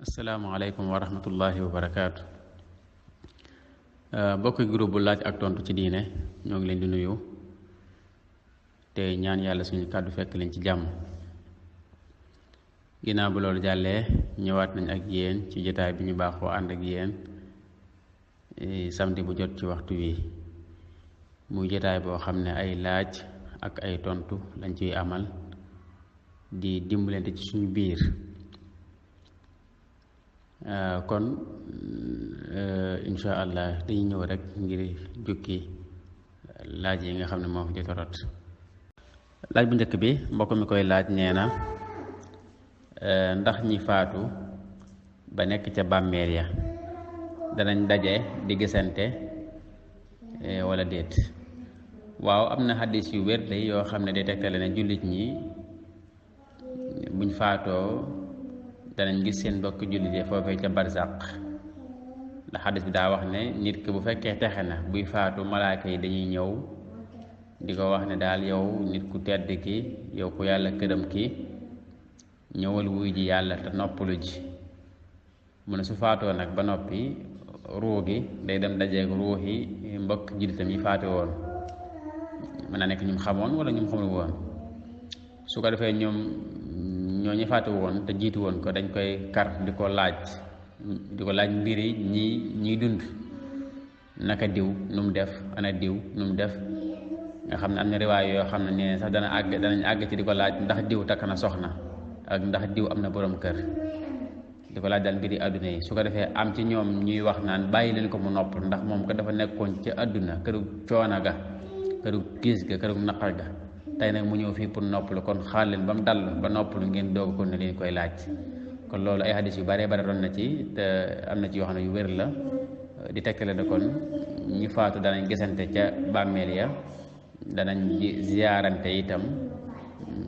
asalaamaaleykum wa rahmatullahi wa barakaatu. bokki groupe bu laaj ak tontu ci diine ñoo ngi leen di nuyu te ñaan yàlla suñu kàddu fekk leen ci jàmm. ginnaaw bu loolu jàllee ñëwaat nañ ak yéen ci jotaay bi ñu baaxoo ànd ak yéen samedi bu jot ci waxtu wi muy jotaay boo xam ne ay laaj ak ay tontu lañ ciy amal di dimbalante ci suñu biir. kon insha allah dañuy ñëw rek ngir jukki laaj yi nga xam ne moo fi jot a rot. laaj bu njëkk bi mbokk mi koy laaj nee na ndax ñi faatu ba nekk ca bàmmeel ya danañ daje di gisante wala déet. waaw am na xaddis yu wér day yoo xam ne day tegtale ne jullit ñi buñ faatoo danañ gis seen mbokk jullit yi foofee ca barzaq ndax xadis bi daa wax ne nit ki bu fekkee texe na buy faatu malaaka yi dañuy ñëw di ko wax ne daal yow nit ku tedd ki yow ku yàlla këram ki ñëwal wuy ji yàlla te noppalu ji. mu ne su faatoo nag ba noppi ruu gi day dem dajeeg ruuxi mbokk jullitam yi faatu woon mën naa nekk ñum xamoon wala ñum xamul woon. su ko defee ñoom ñoo ñu faatu woon te jiitu woon ko dañ koy kar di ko laaj mbiri ñiy dund naka diw nu mu def ana diw nu mu def nga xam ne am na riwaay yoo xam ne nee sax danañ àgg ci di ko laaj ndax diw takk na soxna ak ndax diw am na borom kër di ko laaj daal mbiri àdduna yi. su ko defee am ci ñoom ñuy wax naan bàyyi leen ko mu nopp ndax moom ko dafa nekkoon ci àdduna këru coona ga këru kiis ga këru naqar ga tey nag mu ñëw fii pour noppalu kon xaar leen ba mu dal ba noppalu ngeen doog ko ne leen koy laaj. kon loolu ay hadis yu bare doon na ci te am na ci yoo xam ne yu wér la di tekkale ne kon ñi faatu danañ gisante ca bàmmeel ya danañ ziyaarante itam.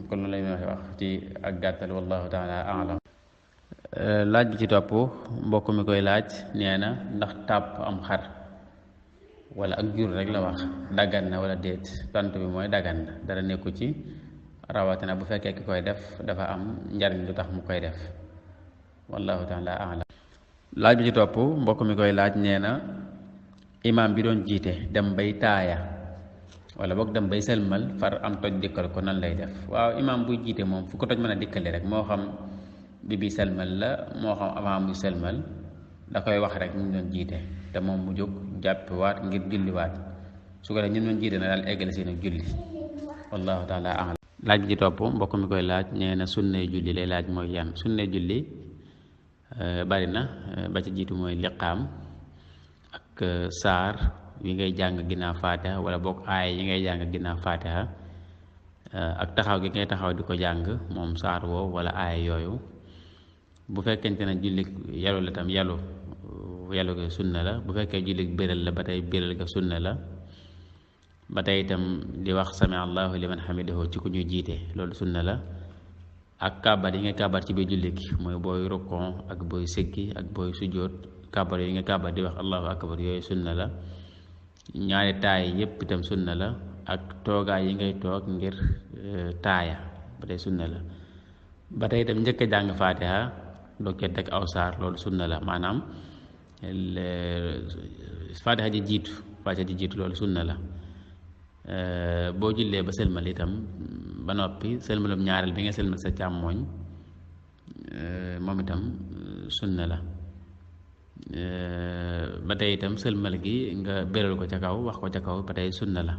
kon loolu la ñuy wax ci ak gàttal wallahu taala alam. laaj bi ci topp mbokk mi koy laaj nee na ndax tàpp am xar wala ak jur rek la wax daggan na wala déet. tontu bi mooy daggan na dara nekku ci rawatina bu fekkee ki koy def dafa am njariñ lu tax mu koy def wallahu taala alam. laaj bi ci topp mbokk mi koy laaj nee na imaam bi doon jiite dem bay taaya wala boog dem bay sëlmal far am toj dikkal ko nan lay def. waaw imaam buy jiite moom fu ko toj mën a dikkale rek moo xam bi sëlmal la moo xam avant muy sëlmal da koy wax rek ñu doon jiite te moom mu jóg jàppiwaat ngir julliwaat su ko def ñu doon jiite na daal eggale seen julli wallahu taala alam. laaj bi ci topp mbokk mi koy laaj nee na sunnay julli lay laaj mooy yan. sunnay julli bari na ba ci jiitu mooy liqaam ak saar yi ngay jàng ginnaaw faatiha wala boog aaya yi ngay jàng ginnaaw faatiha ak taxaw gi ngay taxaw di ko jàng moom saar woo wala aaya yooyu. bu fekkente ne julli yalu la tam yalu ga sunna la. bu fekkee julli béral la ba tey béral ga sunna la. ba tey itam di wax sami allahu liman hamidahu ci ku ñuy jiite loolu sunna la. ak kàbbar yi nga kàbbar ci biir julli gi mooy booy rukkon ak booy sëggi ak booy sujjóot kàbbar yi nga kàbbar di wax allahu akbar yooyu sunna la. ñaari taay yépp itam sunna la. ak toogaay yi ngay toog ngir taaya ba tey sunna la. ba tey itam njëkk a jàng faatiha doog cee teg aw saar loolu sunna la. maanaam faatiha ji jiitu loolu sunna la. boo jullee ba sëlmal itam ba noppi sëlmalum ñaareel bi nga sëlmal sa càmmooñ moom itam sunna la. ba tey itam sëlmal gi nga béral ko ca kaw wax ko ca kaw ba tey sunna la.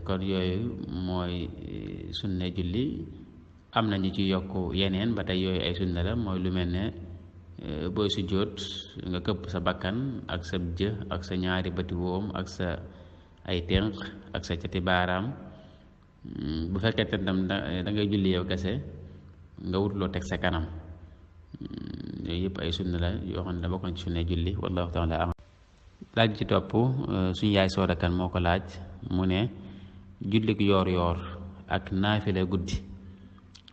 kon yooyu mooy sunna julli. am na ñu ci yokk yeneen ba tey yooyu ay sunna la mooy lu mel ne booy sujjóot nga këpp sa bakkan ak sa jë ak sa ñaari bëti woom ak sa ay ténq ak sa cati baaraam. bu fekkee tam da ngay julli yow kese nga wut loo teg sa kanam. yooyu yëpp ay sunna la yoo xam ne da bokk na ci sunna julli wallahu taala am. laaj bi ci topp suñu yaay soodakan moo ko laaj mu ne jullik yoor yoor ak naafila guddi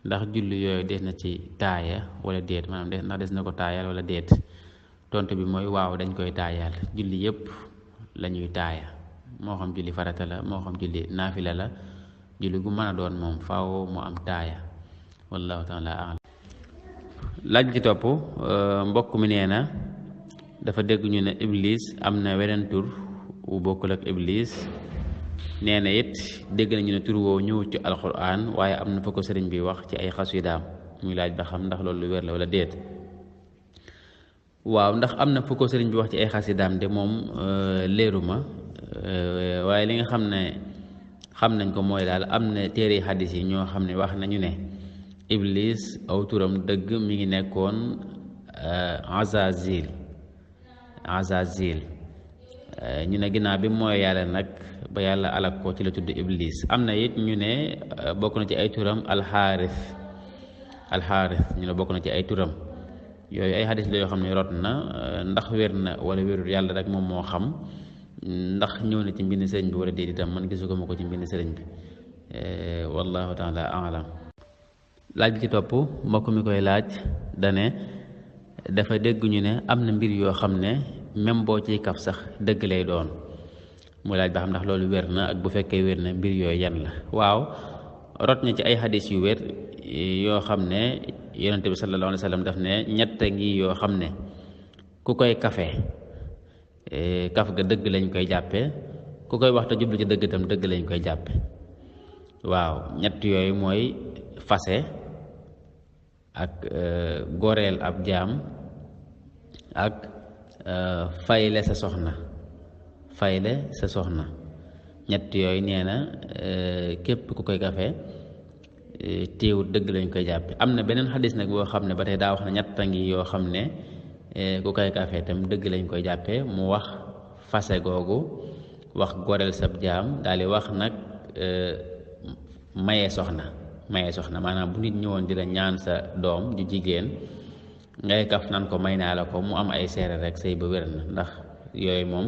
ndax julli yooyu des na ci taaya wala déet maanaam ndax des na ko taayal wala déet. tontu bi mooy waaw dañ koy taayal. julli yëpp la ñuy taaya moo xam julli farata la moo xam julli naafila la julli gu mën a doon moom faaw mu am taaya wallahu taala alam. laaj ci topp mbokk mi nee na dafa dégg ñu ne iblis am na weneen tur wu bokkul ak iblis. nee na it dégg nañu ne tur woowu ñëwut ci alquran waaye am na fa ko sëriñ bi wax ci ay xasidaam muy laaj ba xam ndax loolu lu wér la wala déet. waaw ndax am na fa ko sëriñ bi wax ci ay xasidaam de moom leeru ma waaye li nga xam ne xam nañ ko mooy daal am na téere xadis yi ñoo xam ne wax nañu ne iblis aw turam dëgg mi ngi nekkoon azazil ñu ne ginnaaw bi mooy yàlla nag ba yàlla alak ko ci la tudd iblis. am na it ñu ne bokk na ci ay turam alxaaris ñu ne bokk na ci ay turam yooyu ay xadis la yoo xam ne rot na ndax wér na wala wérul yàlla rek moom moo xam ndax ñëw na ci mbind sëriñ bi wala déet itam man gisu ko ma ko ci mbind sëriñ bi wallahu taala alam. laaj bi ci topp mbokk mi koy laaj dane dafa dégg ñu ne am na mbir yoo xam ne même boo ciy kaf sax dëgg lay doon mu laaj ba xam ndax loolu wér na ak bu fekkee wér na mbir yooyu yan la. waaw rot na ci ay xadis yu wér yoo xam ne yonente bi sallallahu alayhi wa sallam daf ne ñett ngi yoo xam ne ku koy kafe kaf ga dëgg lañ koy jàppe ku koy wax te jublu ci dëgg itam dëgg lañ koy jàppe. waaw ñett yooyu mooy fase ak goreel ab jaam ak fayle sa soxna ñett yooyu nee na képp ku koy kafe téewut dëgg lañ koy jàppe. am na beneen xadis nag boo xam ne ba tey daa wax ne ñett ngi yoo xam ne ku koy kafe tam dëgg lañ koy jàppe mu wax fase googu wax goreel sab jaam daal di wax nag maye soxna maanaam bu nit ñëwoon di la ñaan sa doom ju jigéen ngay kaf nan ko may naa la ko mu am ay seere rek sëy ba wér na ndax yooyu moom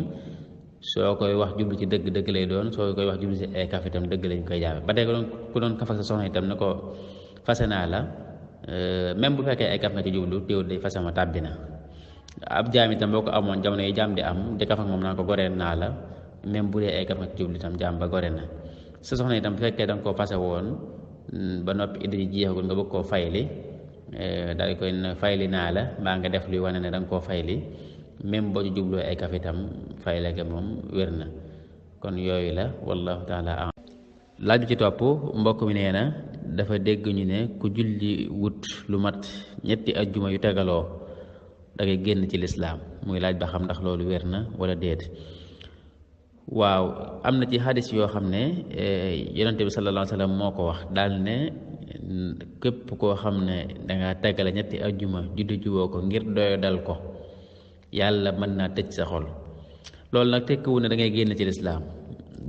soo koy wax jublu ci dëgg lay doon soo koy wax jublu ci ay kaf itam dëgg lañ koy jàppe. ba tey ku doon kaf ak sa soxna itam ne ko fase naa la même bu fekkee ay kaf nga ci jublu teewul day fase ma tàbbi na. ab jaam itam boo ko amoon jamono yi jaam di am di kaf ak moom naan ko goreel naa la même bu dee ay kaf nga ci jublu itam jaam ba gore na. sa soxna itam bu fekkee da nga koo fase woon ba noppi idda ji jeexagul nga bëgg koo fayli daal di koy fayli naa la mbaa nga def luy wane ne da nga koo fayli même boo ci jubloo ay kaf itam fayle ga moom wér na. kon yooyu la wallahu taala am. laaj bi ci topp mbokk mi nee na dafa dégg ñu ne ku julli wut lu mat ñetti ajjuma yu tegaloo da ngay génn ci lislaam muy laaj ba xam ndax loolu wér na wala déet. waaw am na ci xadis yoo xam ne yonente bi sallallahu alayhi wa sallam moo ko wax daal ne képp koo xam ne danga tegale ñetti ajjuma juddu juboo ko ngir doyo dal ko yàlla mën naa tëj sa xol. loolu nag tekkiwu ne da ngay génn ci lislaam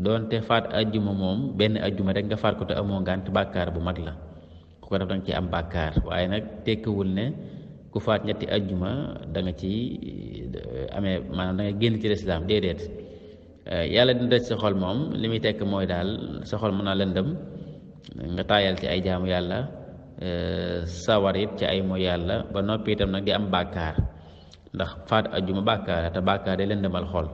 doonte faat ajjuma moom benn ajjuma rek nga faat ko te amoo ngànt bàkkaar bu mag la ku ko def danga ci am bàkkaar waaye nag tekkiwul ne ku faat ñetti ajjuma da nga ci amee maanaam da ngay génn ci lislaam déedéet. yàlla dina daj sa xol moom li muy tekk mooy daal sa xol mën naa lëndëm nga taayal ci ay jaamu yàlla sawar it ci ay mooy yàlla ba noppi itam nag di am bàkkaar ndax faat ajjuma bàkkaar te bàkkaar day lëndëmal xol.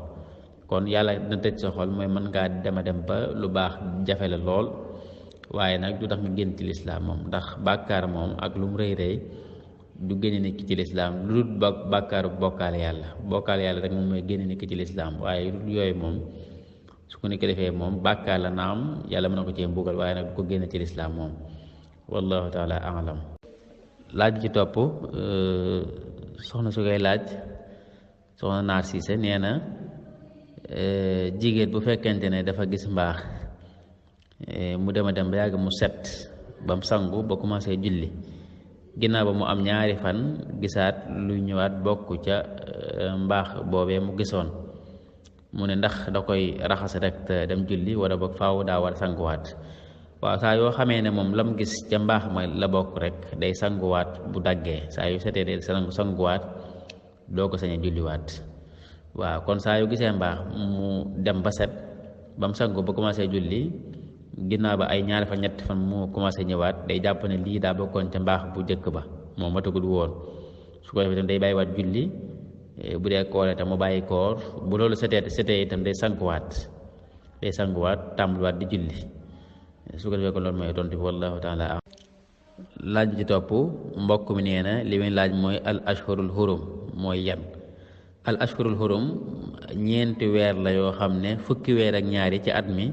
kon yàlla dina tëj sa xol mooy mën ngaa dem ba lu baax jafe la lool waaye nag du tax nga génn ci lislaam moom ndax bàkkaar moom ak lu mu rëy rëy du génne nit ki ci lislaam lu dul bàkkaaru bokkaale yàlla rek moom mooy génne nit ki ci lislaam waaye yooyu moom su ko nit ki defee moom bàkkaar la naam yàlla mën na ko cee mbugal waaye nag du ko génne ci lislaam moom wallahu taala alam. laaj ci topp soxna su koy laaj soxna Naar Siise nee na jigéen bu fekkente ne dafa gis mbaax mu dem ba yàgg mu set ba mu sangu ba commencé julli ginnaaw ba mu am ñaari fan gisaat luy ñëwaat bokk ca mbaax boobee mu gisoon mu ne ndax da koy raxas rek te dem julli wala boog faaw daa war sanguwaat. waaw saa yoo xamee ne moom lam gis ca mbaax ma la bokk rek day sanguwaat bu daggee saa yu setee day sanguwaat doo ko sañ a julliwaat. waaw kon saa yu gisee mbaax mu dem ba set ba mu sangu ba commencé julli ginnaaw ba ay ñaari fan ñetti fan mu commencé ñëwaat day jàpp ne lii daa bokkoon ca mbaax bu njëkk ba moom matagul woon su ko defee itam day bàyyiwaat julli bu dee koor itam mu bàyyi koor bu loolu setee itam day sanguwaat tàmbaliwaat di julli su ko defee ko loolu mooy tontu bi wallahu taala am. laaj bi ci topp mbokk mi nee na li muy laaj mooy al ashhurul hurum mooy yan. al ashhurul hurum ñeenti weer la yoo xam ne fukki weer ak ñaari ci at mi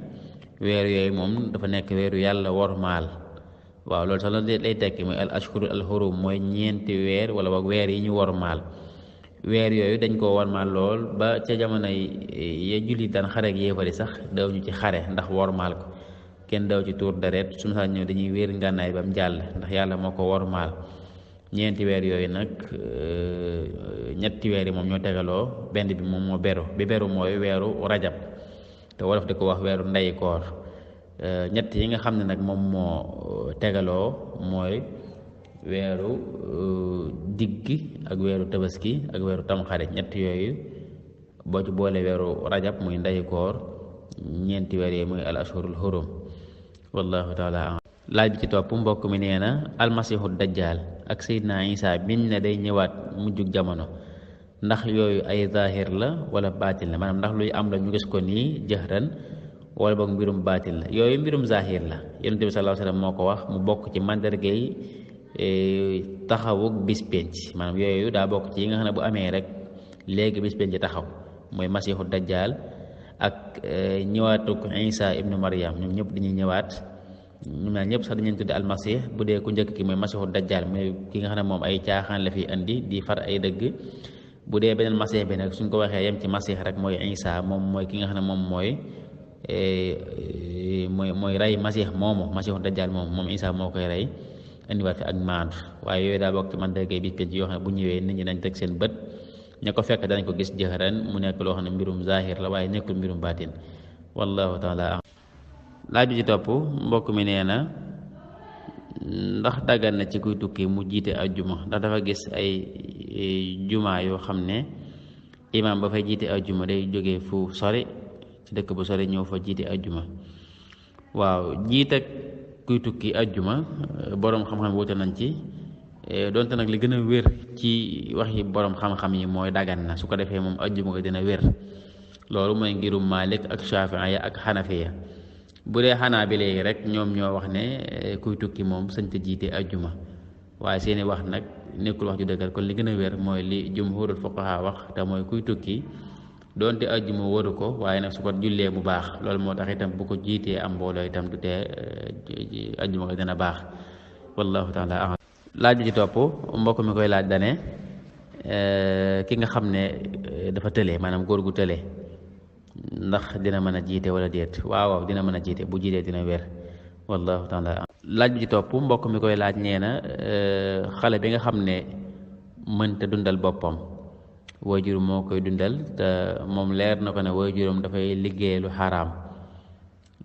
weer yooyu moom dafa nekk weeru yàlla wormaal. waaw loolu sax la lay tekki mooy al ashhurul al hurum mooy ñeenti weer wala boog weer yi ñu wormaal. weer yooyu dañ koo wormaal lool ba ca jamono ya jullit daan xare ak yéefari sax daw ñu ci xare ndax wormaal ko kenn daw ci tuur deret su ma saa ñëw dañuy wéer ngànnaay ba mu jàll ndax yàlla moo ko wormaal. ñeenti weer yooyu nag ñetti weer yi moom ñoo tegaloo benn bi moom moo beru bi beru mooy weeru rajab te wolof di ko wax weeru ndeyi koor. ñett yi nga xam ne nag moom moo tegaloo mooy weeru diggi ak weeru tabaski ak weeru tamxarit ñett yooyu boo ci boole weeru rajab muy ndeyi koor ñeenti weer yi muy al ashhurul hurum wallahu taala a'lam. laaj bi ci topp mbokk mi nee na almasihu dajjal ak Seydina Isa biñ ne day ñëwaat mujjug jamono ndax yooyu ay zahir la wala baatin la maanaam ndax luy am la ñu gis ko nii jëhran wala boog mbirum baatin la. yooyu mbirum zahir la yonent bi sallallahu alayhi wasallam moo ko wax mu bokk ci mandargay taxawuk bis penc maanaam yooyu daa bokk ci yi nga xam ne bu amee rek léegi bis penc taxaw mooy masihu dajjal ak ñëwaatuk Isa ibnu Maryam ñoom ñëpp dañuy ñëwaat. ñoom ñaar ñëpp sax dañu leen tudde almasih bu dee ku njëkk ki mooy masihu dajjal mooy ki nga xam ne moom ay caaxaan la fi indi di far ay dëgg. bu dee beneen masih bi nag suñ ko waxee yem ci masih rek mooy Isa moom mooy ki nga xam ne moom mooy rey masih moomu masihu dajjal moom Isa moo koy rey indiwaat fi ak maandu waaye yooyu daa bokk ci mandargay bis penc yoo xam ne bu ñëwee nit ñi dañ teg seen bët ña ko fekk danañ ko gis jëhran mu nekk loo xam ne mbirum zahir la waaye nekkul mbirum baatin wallahu taala. laaj bi ci topp mbokk mi nee na ndax daggan na ci kuy tukki mu jiite ajjuma ndax dafa gis ay juma yoo xam ne imaam ba fay jiite ajjuma day jógee fu sori ci dëkk bu sori ñëw fa jiite ajjuma. waaw jiite kuy tukki ajjuma boroom xam-xam wuute nañ ci donte nag li gën a wér ci wax yi boroom xam-xam yi mooy daggan na su ko defee moom ajjuma ko dina wér loolu mooy ngirum Malik ak Shafi'i ak Hanafiya. bu dee xanaa bi léegi rek ñoom ñoo wax ne kuy tukki moom sañ te jiite ajjuma waaye seeni wax nag nekkul wax ju dëggal kon li gën a wér mooy li jumhurul fuqaha wax te mooy kuy tukki doonte ajjuma waru ko waaye nag su ko jullee bu baax loolu moo tax itam bu ko jiitee am mbooloo itam du tee ajjuma ko dina baax wallahu taala a'lam. laaj bi ci topp mbokk mi koy laaj dane ki nga xam ne dafa tële maanaam góor gu tële ndax dina mën a jiite wala déet. waaw dina mën a jiite bu jiitee dina wér wallahu taala. laaj bi ci topp mbokk mi koy laaj nee na xale bi nga xam ne mënta dundal boppam waajur moo koy dundal te moom leer na ko ne waajuram dafay liggéey lu xaraam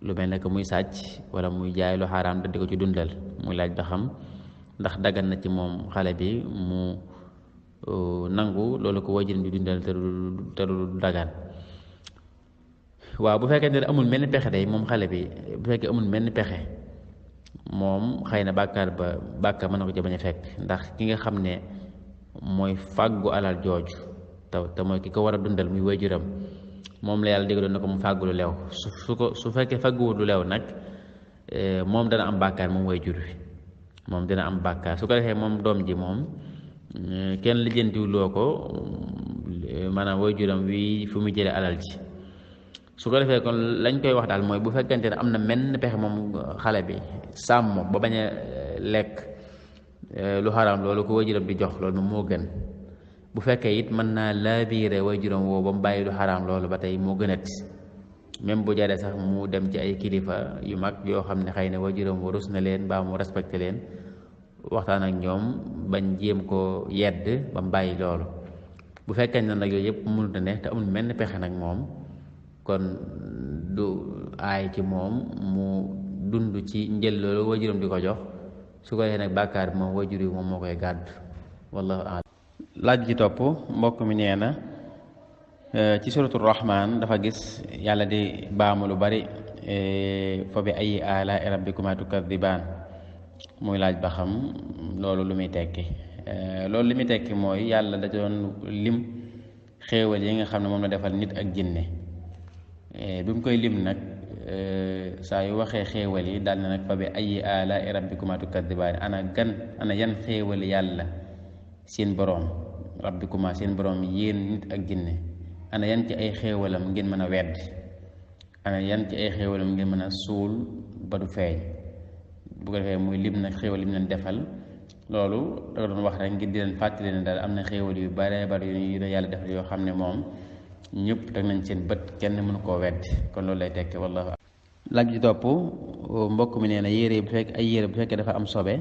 lu mel ne que muy sàcc wala muy jaay lu xaraam te di ko ci dundal muy laaj ba xam ndax daggan na ci moom xale bi mu nangu loolu ko waajuram di dundal te du dagan. waaw bu fekkee ne amul menn pexe day moom xale bi bu fekkee amul menn pexe moom xëy na bàkkaar mën na ko ci bañ a fekk ndax ki nga xam ne mooy fàggu alal jooju te mooy ki ko war a dundal muy waajuram moom la yàlla digaloon na ko mu fàggu lu leew su fekkee fàgguwul lu leew nag moom dana am bàkkaar moom waajur wi moom dina am bàkkaar su ko defee moom doom ji moom kenn lijjantiwuloo ko maanaam waajuram wi fu mu jëlee alal ji. su ko defee kon lañ koy wax daal mooy bu fekkente ne am na menn pexe moom xale bi sàmm ba bañ a lekk lu xaraam loolu ko waajuram di jox loolu moom moo gën bu fekkee it mën naa laabiire waajuram woo ba mu bàyyi lu xaraam loolu ba tey moo gënat même bu jaree sax mu dem ci ay kilifa yu mag yoo xam ne xëy na waajuram wa rus na leen ba mu respecté leen waxtaan ak ñoom bañ jéem ko yedd ba mu bàyyi loolu bu fekkee ne nag yooyu yëpp mënut a ne te amul menn pexe nag moom kon du aay ci moom mu dund ci njël loolu waajuram di ko jox su ko defee nag bàkkaar bi moom waajur yi moom moo koy gàddu wallahu a'lam. laaj ci topp mbokk mi nee na ci suratul rahman dafa gis yàlla di baamu lu bari fa bi ayyi aalaa'i rabbikumaa tukazzibaan muy laaj ba xam loolu lu muy tekki loolu li muy tekki mooy yàlla da doon lim xéewal yi nga xam ne moom la defal nit ak jinne bi mu koy lim nag saa yu waxee xéewal yi daal na nag fa bi ayyi aalaa'i rabbikumaa tukadzibaani ana yan xéewal yàlla seen boroom rabbikumaa seen boroom yéen nit ak jinne ana yan ci ay xéewalam ngeen mën a wedd ana yan ci ay xéewalam ngeen mën a suul ba du feeñ. bu ko defee muy lim nag xéewal yi mu leen defal loolu da doon wax rek ngir di leen fàttali ne daal am na xéewal yu bare bare yu ne yàlla defal yoo xam ne moom ñëpp teg nañ seen bët kenn mënu koo wedd kon loolu lay tekki wallahu. laaj ji topp mbokk mi nee na yére bu fekk ay yére bu fekkee dafa am sobe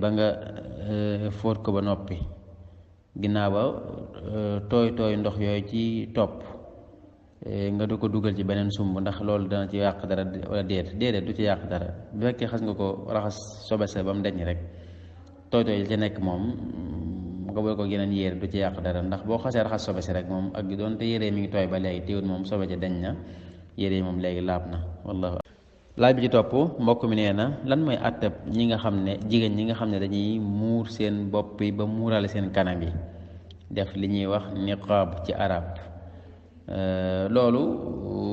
ba nga fóot ko ba noppi ginnaaw ba tooy ndox yooyu ci topp nga du ko dugal ci beneen sumb ndax loolu dana ci yàq dara wala déedéet du ci yàq dara bu fekkee xas nga ko raxas sobe sa ba mu deñ rek tooy yi ci nekk moom nga boole ko yeneen yére du ci yàq dara ndax boo xasee raxas sobe si rek moom ak doonte yére mi ngi tooy ba léegi teewul moom sobe ci deñ na yére yi moom léegi laab na wallahu. laaj bi ci topp mbokk mi nee na lan mooy àttab ñi nga xam ne jigéen ñi nga xam ne dañuy muur seen bopp yi ba muurale seen kanam yi def li ñuy wax niqaab ci arab loolu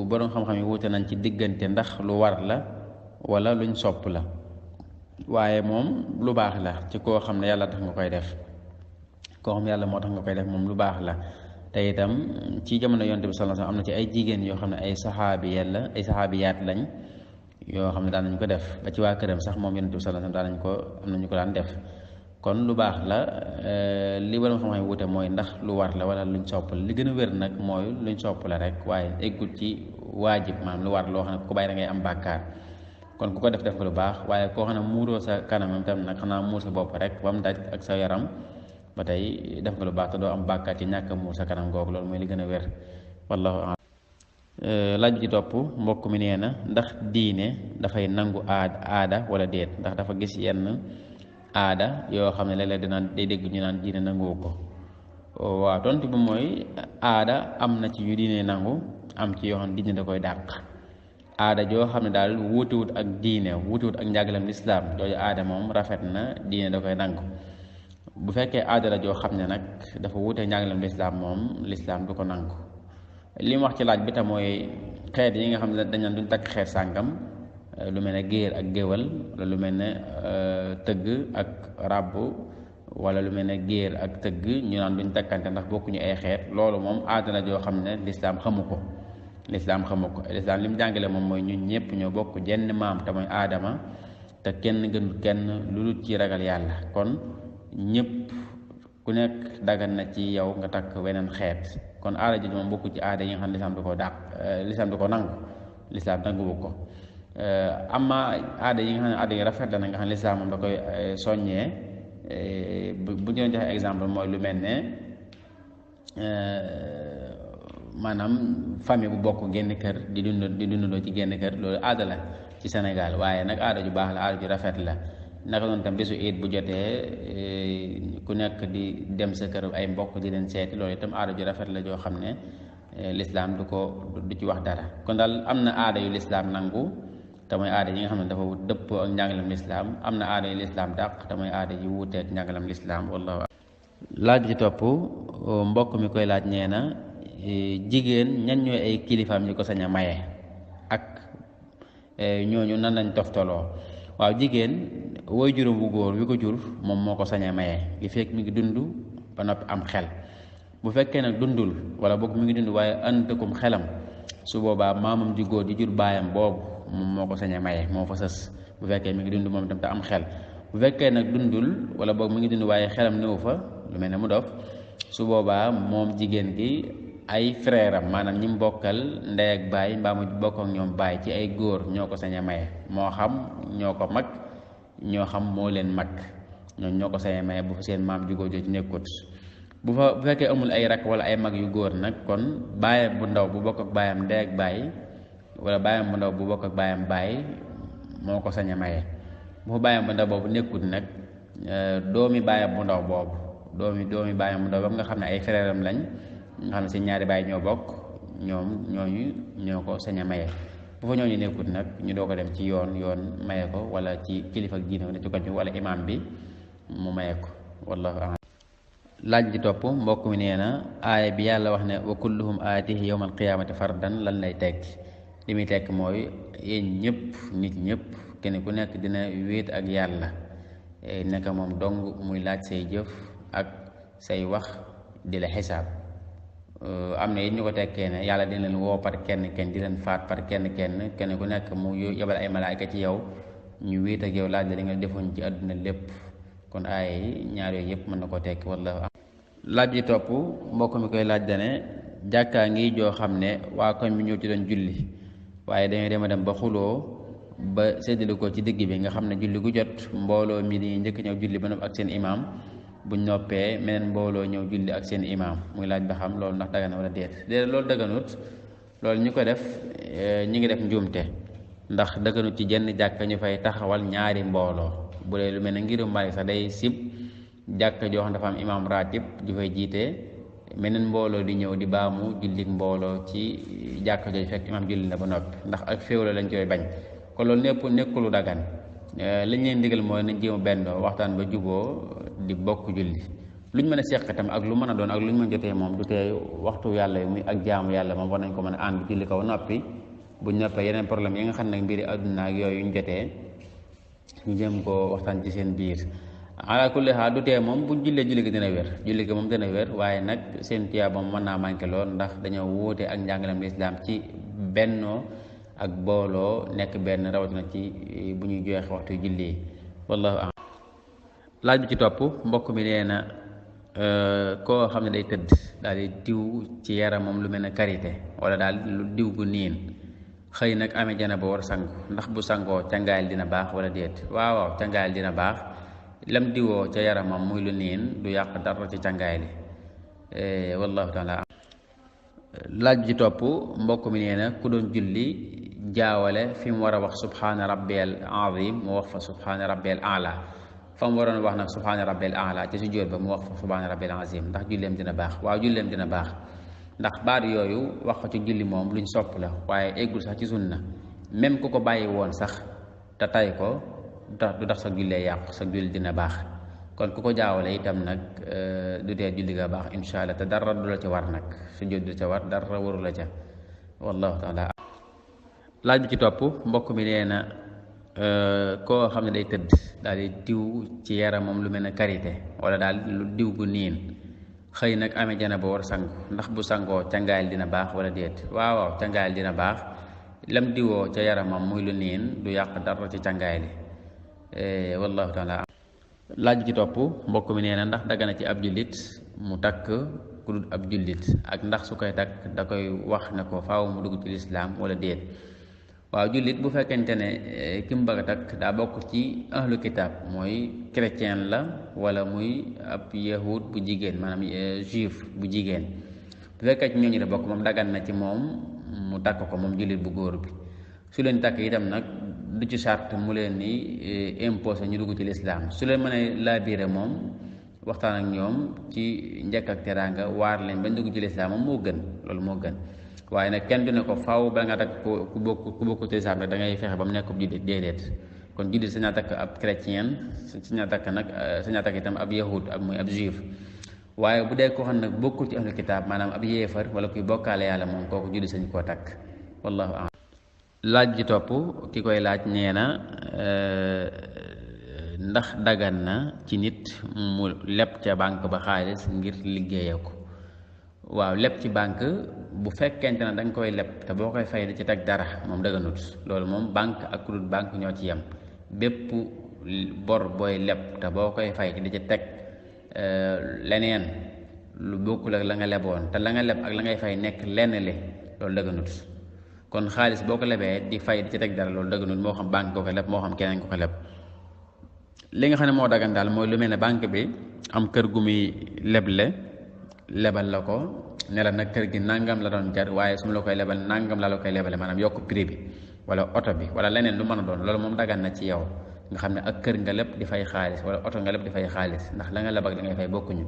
boroom xam-xam yi wuute nañ ci diggante ndax lu war la wala luñ sopp la waaye moom lu baax la ci koo xam ne yàlla tax nga koy def koo xam ne yàlla moo tax nga koy def moom lu baax la te itam ci jamono yonent bi sallallahu alayhi wasallam am na ci ay jigéen yoo xam ne ay saxaabiyaat lañ yoo xam ne daan nañ ko def ba ci waa këram sax moom yonent bi sallallahu alayhi wasallam daan nañ ko am nañu ko daan def kon lu baax la li boroom xam-xam wute mooy ndax lu war la wala luñ sopp la li gën a wér nag mooy luñ sopp la rek waaye eggul ci waajib maanaam lu war loo xam ne ku ko bàyyi da ngay am bàkkaar kon ku ko def nga lu baax waaye koo xam ne muuroo sa kanamam tam nag xanaa muur sa bopp rek ba mu daj ak sa yaram ba tey def nga lu baax te doo am bàkkaar ci ñàkk a muur sa kanam googu loolu mooy li gën a wér wallahu a'lam. laaj bi ci topp mbokk mi nee na ndax diine dafay nangu aada wala déet ndax dafa gis yenn aada yoo xam ne léeg-léeg dinaan day dégg ñu naan diine nanguwu ko waaw tontu bi mooy aada am na ci yu diine nangu am ci yoo xam ne diine da koy dàq aada joo xam ne daal wuutiwut ak diine wuutiwut ak njàngalem lislaam jooju aada moom rafet na diine da koy nangu bu fekkee aada la joo xam ne nag dafa wuute njàngalem lislaam moom lislaam du ko nangu li mu wax ci laaj bi tam mooy xeet yi nga xam ne dañ naan duñ takk xeet sàngam lu mel ne géer ak géwal wala lu mel ne tëgg ak ràbb wala lu mel ne géer ak tëgg ñu naan duñ takkante ndax bokkuñu ay xeet loolu moom aada la joo xam ne lislaam xamu ko lislaam li mu jàngale moom mooy ñun ñëpp ñoo bokk jenn maam te mooy aadama te kenn gënul kenn lu dul ci ragal yàlla kon ñëpp ku nekk dagan na ci yow nga takk weneen xeet kon aada ji moom bokku ci aada yi nga xam ne lislaam du ko dàq lislaam du ko nangu lislaam nanguwu ko amma aada yi nga xam ne aada yi rafet la na nga xam ne lislaam moom da koy soññee bu ñu joxe exemple mooy lu mel ne maanaam famille bu bokk génn kër di dundandoo ci génn kër loolu aada la ci Sénégal waaye nag aada ju baax la aada ju rafet la naka noonu tam bésu iid bu jotee ku nekk di dem sa kër ay mbokk di leen seeti loolu itam aada ju rafet la joo xam ne lislaam du ci wax dara kon daal am na aada yu lislaam nangu te mooy aada yi nga xam ne dafa dëppoo ak njàngalam lislaam am na aada yu lislaam dàq te mooy aada yi wuuteeg njàngalam lislaam wallahu. laaj ci topp mbokk mi koy laaj ñee na jigéen ñan ñooy ay kilifaam ñu ko sañ a maye ak ñooñu nan lañ toftaloo waaw jigéen woy juróom bu góor wi ko jur moom moo ko sañ a maye li fekk mi ngi dund ba noppi am xel bu fekkee nag dundul wala boog mi ngi dund waaye antakum xelam su boobaa maamam ji góor di jur baayam boobu moom moo ko sañ a maye moo fa sës bu fekkee mi ngi dund moom tam te am xel bu fekkee nag dundul wala boog mi ngi dund waaye xelam néew fa lu mel ne mu dof su boobaa moom jigéen gi ay frère am maanaam ñi mu bokkal ndey ak baay mbaa mu bokk ak ñoom baay ci ay góor ñoo ko sañ a maye moo xam ñoo ko mag ñoo xam moo leen mag ñoom ñoo ko sañ a maye bu fa seen maam ju góor jooju nekkut bu fekkee amul ay rak wala ay mag yu góor nag kon baayam bu ndaw bu bokk ak baayam ndey ak baay wala baayam bu ndaw bu bokk ak baayam baay moo ko sañ a maye bu fa baayam bu ndaw boobu nekkut nag doomi baayam bu ndaw boobu doomi baayam bu ndaw boobu nga xam ne ay frère am lañ nga xam ne seen ñaari baay ñoo bokk ñooñu ñoo ko sañ a maye bu fa ñooñu nekkut nag ñu doo ko dem ci yoon maye ko wala ci kilifa ak diine ci koñ wala imaam bi mu maye ko wallahu a'lam. laaj di topp mbokk mi nee na aaya bi yàlla wax ne wa kulluhum aatihi yawmal qiyaamati fardan lan lay tekki li muy tekk mooy yéen ñëpp nit ñëpp kenn ku nekk dina wéet ak yàlla naka moom dong muy laaj say jëf ak say wax di la xisaab. am na it ñu ko tekkee ne yàlla dina leen woo par kenn kenn di leen faat par kenn kenn ku nekk mu yebal ay malaayka ci yow ñu wéet ak yow laaj la li nga defoon ci àdduna lépp. kon aaya yi ñaar yooyu yëpp mën na ko tekki wallahu am. laaj yi topp mbokk mi koy laaj dane jàkkaa ngi joo xam ne waa koñ bi ñëw ci doon julli waaye dañuy dem ba xuloo ba séddale ko ci digg bi nga xam ne julli gu jot mbooloo mi dañuy njëkk ñëw julli ba noppi ak seen imaam buñ noppee meneen mbooloo ñëw julli ak seen imaam muy laaj ba xam loolu ndax dagana wala déet loolu daganut. loolu ñu ko def ñi ngi def njuumte ndax daganut ci jenn jàkka ñu fay taxawal ñaari mbooloo. bu dee lu mel ne ngirum Maalik sax day sib jàkka joo xam dafa am imaam ratib di fay jiite meneen mbooloo di ñëw di baamu jullik mbooloo ci jàkka jooju fekk imaam julli na ba noppi ndax ak féewla lañ koy bañ. kon loolu nekkul lu dagan liñ leen digal mooy nañ jéem a bennoo waxtaan ba juboo di bokk julli luñ mën a seq itam ak lu mën a doon ak luñ mën jotee moom du tee waxtu yàlla yi muy ak jaamu yàlla moom war nañ ko mën a ànd julli ko ba noppi buñ noppee yeneen problème yi nga xam ne mbiri àdduna ak yooyu ñu jotee ñu jëm koo waxtaan ci seen biir. ala kulli xaal du tee moom buñ jullee julli gi dina wér julli gi moom dina wér waaye nag seen tiyaa moom mën naa manqué lool ndax dañoo wuute ak njàngalem lislaam ci bennoo ak booloo nekk benn rawatina ci bu ñuy joxe waxtu julli yi wallahu a'lam. laaj bi ci topp mbokk mi nee na koo xam ne day tëdd daal di diw ci yaramam lu mel ne karité wala daal lu diw gu niin xëy nag amee jana ba war sangu ndax bu sangoo cangaayal dina baax wala déet. waaw cangaayal dina baax lam diwoo ca yaramam muy lu niin du yàq dara ci cangaay li wallahu taala. laaj bi ci topp mbokk mi nee na ku doon julli jaawale fi mu war a wax subhaana rabbiyal azim mu wax fa subhaana rabbiyal a'la fa mu waroon wax nag subhaana rabbiyal a'la ci sujjóot ba mu wax fa subhaana rabbiyal azim ndax julleem dina baax. waaw julleem dina baax ndax baat yooyu wax ko ci julli moom luñ sopp la waaye eggul sax ci sunna même ku ko bàyyi woon sax te tay ko du tax sa jullee yàqu sa julli dina baax. kon ku ko jaawale itam nag du tee julli ga baax insha allah te dara du la ca war nag sujjóot du ca war dara waru la ca wallahu taala. laaj bi ci topp mbokk mi nee na koo xam ne day tëdd daal di diw ci yaramam lu mel ne karité wala daal lu diw gu niin xëy nag amee jana ba war sangu ndax bu sangoo cangaayal dina baax wala déet. waaw cangaayal dina baax lam diwoo ca yaramam muy lu niin du yàq dara ci cangaay li wallahu taala. laaj bi ci topp mbokk mi nee na ndax dagana ci ab jullit mu takk ku dul ab jullit ak ndax su koy takk da koy wax ne ko faaw mu dugg ci lislaam wala déet. waaw jullit bu fekkente ne ki mu bëgg a takk daa bokk ci ahlu kitaab mooy chrétien la wala muy ab yahud bu jigéen maanaam juif bu jigéen bu fekkee ci ñooñu la bokk moom dagan na ci moom mu takk ko moom jullit bu góor bi. su leen takk itam nag du ci charte mu leen ni imposé ñu dugg ci lislaam su leen mën a laabiire moom waxtaan ak ñoom ci njëkk ak teraanga waar leen bañ dugg ci lislaam moom moo gën loolu moo gën. waaye nag kenn du ne ko faaw ba nga takk ku bokk ci lislaam rek da ngay fexe ba mu nekk jullit déedéet. kon jullit sañ naa takk ab chrétien sañ naa takk nag sañ naa takk itam ab yahud ak muy ab juif waaye bu dee koo xam nag bokkul ci ahlu kitaab maanaam ab yéefar wala kuy bokkaale yàlla moom kooku jullit sañ koo takk wallahu a'lam. laaj ji topp ki koy laaj nee na ndax dagan na ci nit mu leb ca banque ba xaalis ngir liggéeyee ko. waaw leb ci banque bu fekkente ne da nga koy leb te boo koy fay di ci teg dara moom daganut loolu moom banque ak ku dul banque ñoo ci yem bépp bor booy leb te boo koy fay di ci teg leneen lu bokkul ak la nga leboon te la nga leb ak la ngay fay nekk lenn li loolu daganut. kon xaalis boo ko lebee di fay di ci teg dara loolu daganut moo xam banque ko ko leb moo xam keneen ko ko leb. li nga xam ne moo dagan daal mooy lu mel ne banque bi am kër gu muy lebal la ko ne la nag kër gi nangam la doon jar waaye su ma la koy lebal nangam la koy lebale maanaam yokk prix bi wala oto bi wala leneen lu mën a doon loolu moom dagan na ci yow nga xam ne ak kër nga lépp di fay xaalis wala oto nga lépp di fay xaalis ndax la nga leb ak li ngay fay bokkuñu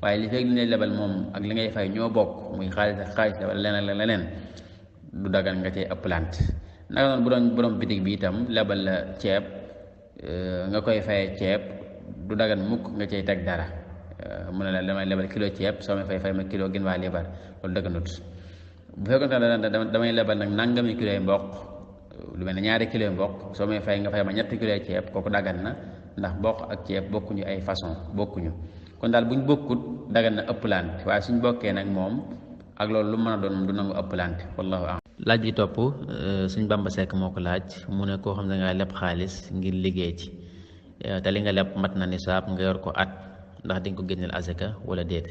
waaye li fekk li ngay lebal moom ak li ngay fay ñoo bokk muy xaalis ak xaalis la wala leneen du dagan nga cay ëpplant. naka noonu bu doon borom bitig bi itam lebal la ceeb nga koy fayee ceeb du dagan mukk nga cay teg dara. mu ne la damay lebal kilo ceeb soo ma fay ma kilo gën waa libar loolu dëgganut bu fekkoon ne damay lebal nag nangami kilo mboq lu mel ne ñaari kilo mboq soo may fay nga fay ma ñetti kilo ceeb kooku dagan na ndax mboq ak ceeb bokkuñu ay façon bokkuñu kon daal buñ bokkut dagan na ëpplante waaye suñ bokkee nag moom ak loolu lu mën a doon moom du nangu ëpplante wallahu a'lam. laaj bi topp suñ Bamba Seck moo ko laaj mu ne koo xam ne nga leb xaalis ngir liggéey ci te li nga leb mat na nisaab nga yor ko at ndax di nga ko génneel asaka wala déet.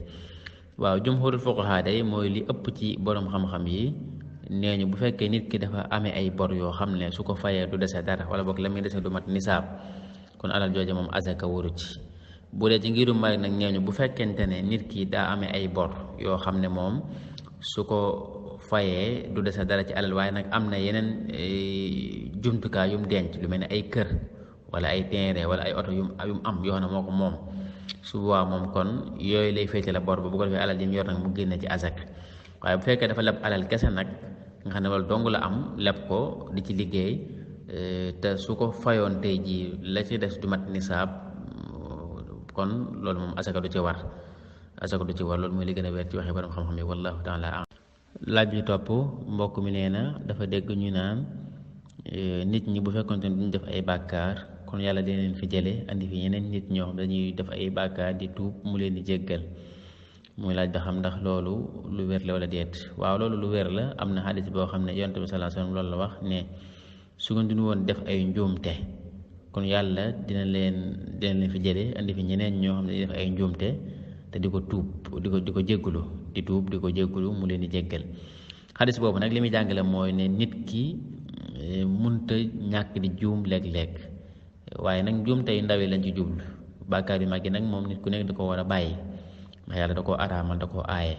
waaw jumhurul fuqaha day mooy li ëpp ci borom xam-xam yi nee ñu bu fekkee nit ki dafa amee ay bor yoo xam ne su ko fayee du dese dara wala boog la muy dese du mat nisaab kon alal jooje moom asaka waru ci. bu dee ci ngirum Maalik nag nee ñu bu fekkente ne nit ki daa amee ay bor yoo xam ne moom su ko fayee du dese dara ci alal waaye nag am na yeneen jumtukaay yum denc lu mel ne ay kër wala ay terrain wala ay oto yum am yoo xam ne moo ko moom su boobaa moom kon yooyu lay féete la bor ba bu ko defee alal yi mu yor nag mu génne ci azak waaye bu fekkee dafa leb alal kese nag nga xam ne wala dong la am leb ko di ci liggéey te su ko fayoon tey jii la ci des du mat nisaab kon loolu moom asaka du ci war loolu mooy li gën a wér ci waxee borom xam-xam yi wallahu taala a'lam. laaj bi topp mbokk mi nee na dafa dégg ñu naan nit ñi bu fekkoon ne duñ def ay bàkkaar kon yàlla dina leen fi jële andi fi ñeneen nit ñoo xam dañuy def ay bàkkaar di tuub mu leen di jéggal muy laaj ba xam ndax loolu lu wér la wala déet. waaw loolu lu wér la am na xadis boo xam ne yonent bi sallallahu alayhi wasallam loolu la wax ne su ngeen duñu woon def ay njuumte kon yàlla dina leen fi jële andi fi ñeneen ñoo xam ne di def ay njuumte te di ko tuub di ko jéggulu di tuub di ko jéggulu mu leen di jéggal. xadis boobu nag li muy jàngale mooy ne nit ki munta ñàkk di juum léeg-léeg waaye nag njuumte yu ndaw yi lañ ci jublu bàkkaar yu mag yi nag moom nit ku nekk da ko war a bàyyi ndax yàlla da koo araamal da koo aaye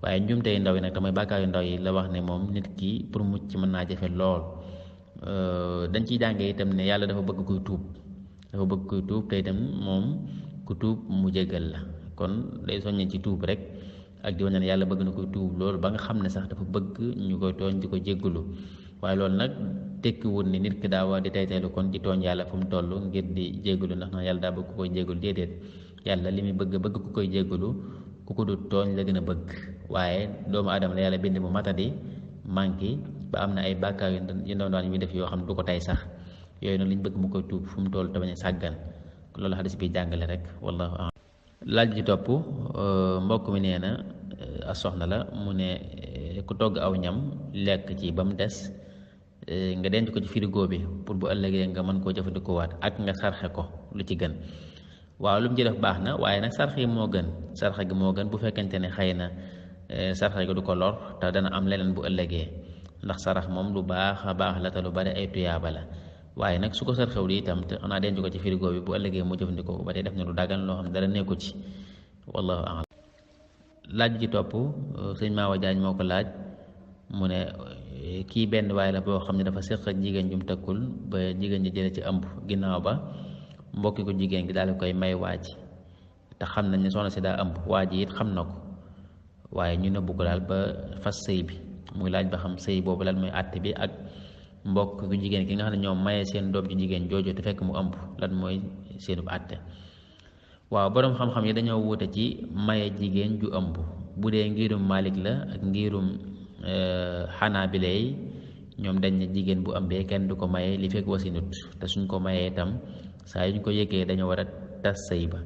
waaye njuumte yu ndaw yi nag te mooy bàkkaar yu ndaw yi la wax ne moom nit ki pour mucc mën naa jafe lool. dañ ciy jàngee itam ne yàlla dafa bëgg kuy tuub te itam moom ku tuub mu jéggal la kon day soññee ci tuub rek ak di wane ne yàlla bëgg na koy tuub loolu ba nga xam ne sax dafa bëgg ñu koy tooñ di ko jéggalu waaye loolu nag tekkiwul ni nit ki daa war di taytaylu kon di tooñ yàlla fu mu toll ngir di jéggalu ndax na yàlla daa bëgg ku koy jéggalu déedéet yàlla li muy bëgg ku koy jéggalu ku ko du tooñ la gën a bëgg waaye doomu aadama la yàlla bind mu matadi manqué ba am na ay bàkkaar yu ndaw ndawaan yu muy def yoo xam ne du ko tay sax yooyu nag liñ bëgg mu koy tuub fu mu toll te bañ a sàggan loolu xadis bi jàngale rek wallahu a'lam. laaj ji topp mbokk mi nee na a soxna la mu ne ku togg aw ñam lekk ci ba mu des nga denc ko ci frigo bi pour bu ëllëgee nga mën koo jëfandikoowaat ak nga sarxe ko lu ci gën. waaw lu mu ci def baax na waaye nag sarxe gi moo gën bu fekkente ne xëy na sarxe gi du ko lor te dana am leneen bu ëllëgee ndax sarax moom lu baax a baax la te lu bari ay tuyaaba la waaye nag su ko sarxewul itam te xanaa denc ko ci frigo bi bu ëllëgee mu jëfandikoo ba tey def na lu dagan loo xam dara nekku ci wallahu a'lam. laaj ji topp sëñ Maawa Jaañ moo ko laaj mu ne kii benn waaye la boo xam ne dafa séq ak jigéen jum tëkkul ba jigéen ji jële ci ëmb ginnaaw ba mbokki ko jigéen gi daal di koy may waaj te xam nañ ne soxna si daa ëmb waaj it xam na ko waaye ñu nëbbu ko daal ba fas sëy bi muy laaj ba xam sëy boobu lan mooy àtte bi ak mbokk ku jigéen ki nga xam ne ñoom maye seen doom ju jigéen jooju te fekk mu ëmb lan mooy seenu àtte. waaw boroom xam-xam yi dañoo wuute ci maye jigéen ju ëmb bu dee ngirum Malik la ak ngirum Xanaabila yi ñoom dañ ne jigéen bu ëmbee kenn du ko maye li fekk wasinut te suñ ko mayee itam saa yu ñu ko yëgee dañoo war a tas sëy ba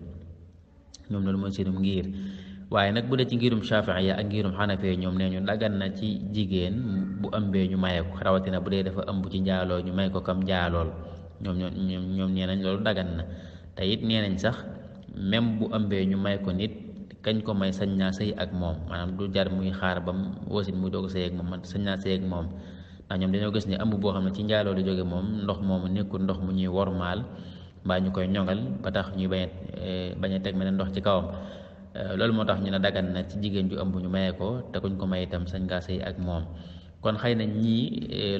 ñoom loolu mooy seenum ngir. waaye nag bu dee ci ngirum Shaafi'i ak ngirum Xanafi ñoom nee ñu dagan na ci jigéen bu ëmbee ñu maye ko rawatina bu dee dafa ëmb ci njaaloo ñu may ko kam njaalool ñoom nee nañ loolu dagan na te it nee nañ sax même bu ëmbee ñu may ko nit kañ ko may sañ naa sëy ak moom maanaam du jar muy xaar ba mu wasin muy doog sëy ak moom man sañ naa sëy ak moom ndax ñoom dañoo gis ne ëmb boo xam ne ci njaaloo di jóge moom ndox moomu nekkul ndox mu ñuy wormaal mbaa ñu koy ñoŋal ba tax ñuy bañ a teg meneen ndox ci kawam. loolu moo tax ñu ne dagan na ci jigéen ju ëmb ñu mayee ko te kuñ ko may itam sañ ngaa sëy ak moom kon xëy na ñii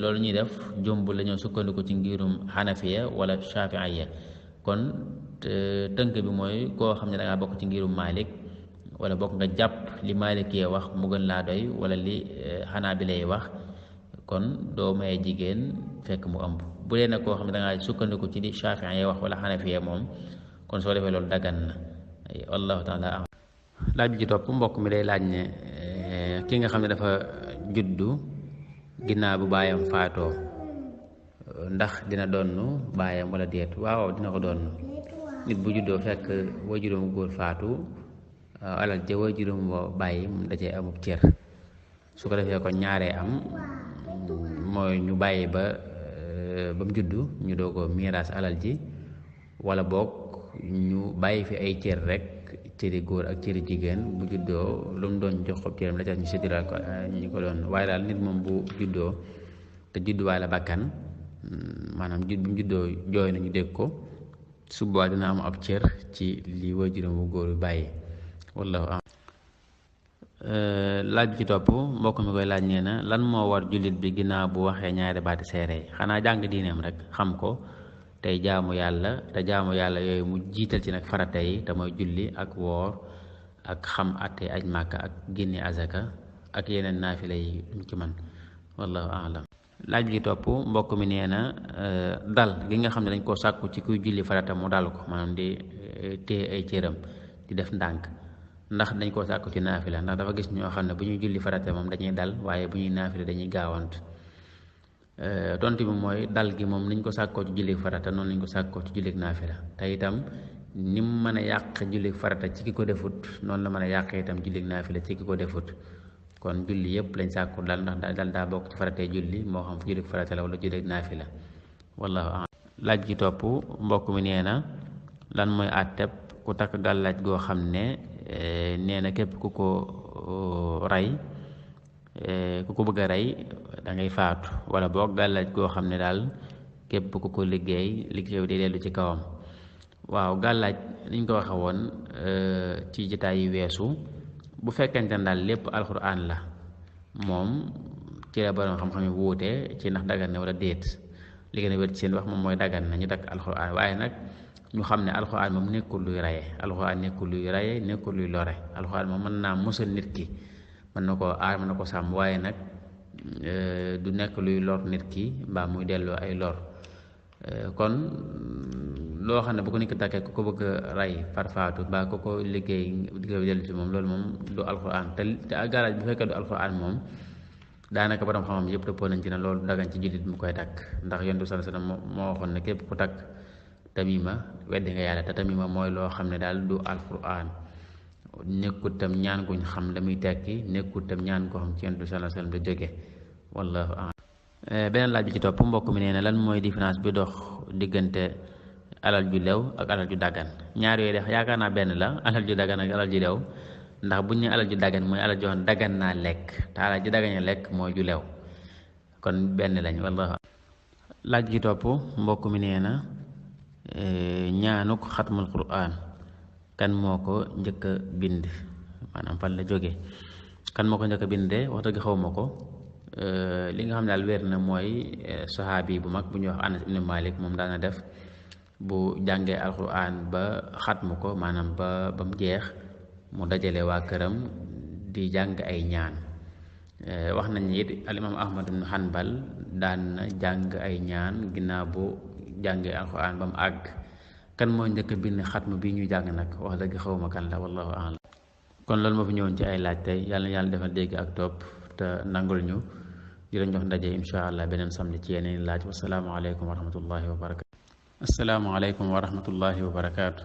loolu ñuy def jomb la ñoo sukkandiku ci ngirum Xanafiya wala Shaafi'iya kon tënk bi mooy koo xam ne da ngaa bokk ci ngirum Malik wala bokk nga jàpp li Malik yee wax mu gën laa doy wala li Xanaabila yi wax kon doo maye jigéen fekk mu ëmb bu dee nag koo xam ne da ngaa sukkandiku ci li Shaafi'iya wax wala Xanafiya moom kon soo defee loolu dagan na wallahu taala. laaj bi ci topp mbokk mi day laaj ne ki nga xam ne dafa juddu ginnaaw bu baayam faatoo ndax dina donn baayam wala déet? waaw dina ko donn. nit bu juddoo fekk waajuram góor faatu alal ja waajuram wa bàyyi moom da cee amub cër. su ko defee kon ñaaree am mooy ñu bàyyi ba mu juddu ñu doo ko miiraas alal ji, wala boog ñu bàyyi fi ay cër rek, cëri góor ak cëri jigéen. bu juddoo lu mu doon jox ko cëram la ca ñu séddale ko ñu ko doon. waaye daal nit moom bu juddoo te judduwaale bakkan, maanaam bu mu juddoo jooy nañu dégg ko, su boobaa dina am ab cër ci li waajuram bu góor bi bàyyi. wallahu a'lam. laaj bi ci topp mbokk mi koy laaj nee na lan moo war jullit bi ginnaaw bu waxee ñaari baati seere yi? xanaa jàng diineem rek, xam ko tey jaamu yàlla, te jaamu yàlla yooyu mu jiital ci nag farata yi te mooy julli ak woor ak xam àtte aj màkka ak génne azaka ak yeneen naafila yi mu ci man. wallahu a'lam. laaj bi ci topp mbokk mi nee na dal gi nga xam ne dañ koo sàkku ci kuy julli farata mu dal ko, maanaam di téye ay cëram di def ndànk, ndax dañ koo sàkku ci naafila? ndax dafa gis ñoo xam ne bu ñuy julli farata moom dañuy dal, waaye bu ñuy naafila dañuy gaawant. tontu bi mooy dal gi moom niñ ko sàkkoo ci julli farata noonu lañ ko sàkkoo ci julli naafila, te itam ni mu mën a yàq julli farata ci ki ko defut noonu la mën a yàq itam julli naafila ci ki ko defut. kon julli yëpp lañ sàkku dal, ndax dal daa bokk ci faratee julli, moo xam julli farata la wala julli naafila. wallahu a'lam. laaj gi topp mbokk mi nee na lan mooy àtteb ku takk gàllaaj goo xam ne nee na képp ku ko rey, ku ko bëgg a rey da ngay faatu, wala boog gàllaaj goo xam ne daal képp ku ko liggéey di dellu ci kawam. waaw gàllaaj niñ ko waxe woon ci jotaay yi weesu, bu fekkente ne daal lépp alxuraan la moom ci la borom xam-xam yi wuute ci ndax dagan na wala déet. li gën a wér ci seen wax moom mooy dagan na ñu takk alxuraan, waaye nag ñu xam ne alxuraan moom nekkul luy raye, alxuraan nekkul luy raye, nekkul luy lore. alxuraan moom mën naa musal nit ki, mën na koo aar, mën na ko sàmm, waaye nag du nekk luy lor nit ki mbaa muy delloo ay lor. kon loo xam ne bu ko nit ki takkee ku ko bëgg a rey farfaatu mbaa ku ko liggéey di ko dellu ci moom, loolu moom du alxuraan. te gàllaaj bu fekkee du alxuraan moom daanaka borom xam-xam yëpp dëppoo nañ ci ne loolu dagan ci jullit mu koy takk, ndax Yonent bi sallallahu alayhi wasallam moo waxoon ne képp ku takk tamima weddi nga yàlla. te tamima mooy loo xam ne daal du alxuraan, nekkut tam ñaan guñ xam la muy tekki, nekkut tam ñaan koo xam ci Yonent bi sallallahu alayhi wasallam la jóge. wallahu a'lam. beneen laaj bi ci topp mbokk mi nee na lan mooy différence bi dox diggante alal ju lew ak alal ju daggan? ñaar yooyu de yaakaar naa benn la, alal ju daggan ak alal ju lew, ndax buñ ne alal ju daggan mooy alal joo xam daggan naa lekk, te alal ju daggan lekk mooy ju lew, kon benn lañ. wallahu. laaj bi ci topp mbokk mi nee na ñaanuk xatmul quraan kan moo ko njëkk a bind, maanaam fan la jóge? kan moo ko njëkk a bindee wax dëgg xaw ma ko. li nga xam ne daal wér na mooy saxaabi bu mag bu ñuy wax Anas ibn Malik, moom daana def bu jàngee alquran ba xatmu ko, maanaam ba mu jeex, mu dajale waa këram di jàng ay ñaan. wax nañ it al imam Ahmad ibn Hanbal daan na jàng ay ñaan ginnaaw bu jàngee alquran ba mu àgg. kan moo njëkk a bind xatmu bi ñu jàng nag wax dëgg xawma kan la, wallahu a'lam. kon loolu moo fi ñëwoon ci ay laaj tey, yàlla na yàlla defal dégg ak topp te nangul ñu. di leen jox ndaje insha allah beneen samedi ci yeneen laaj. wasalaamu aleykum wa rahmatullahi wa barakaatu. assalaamu aleykum wa rahmatullahi wa barakaatu.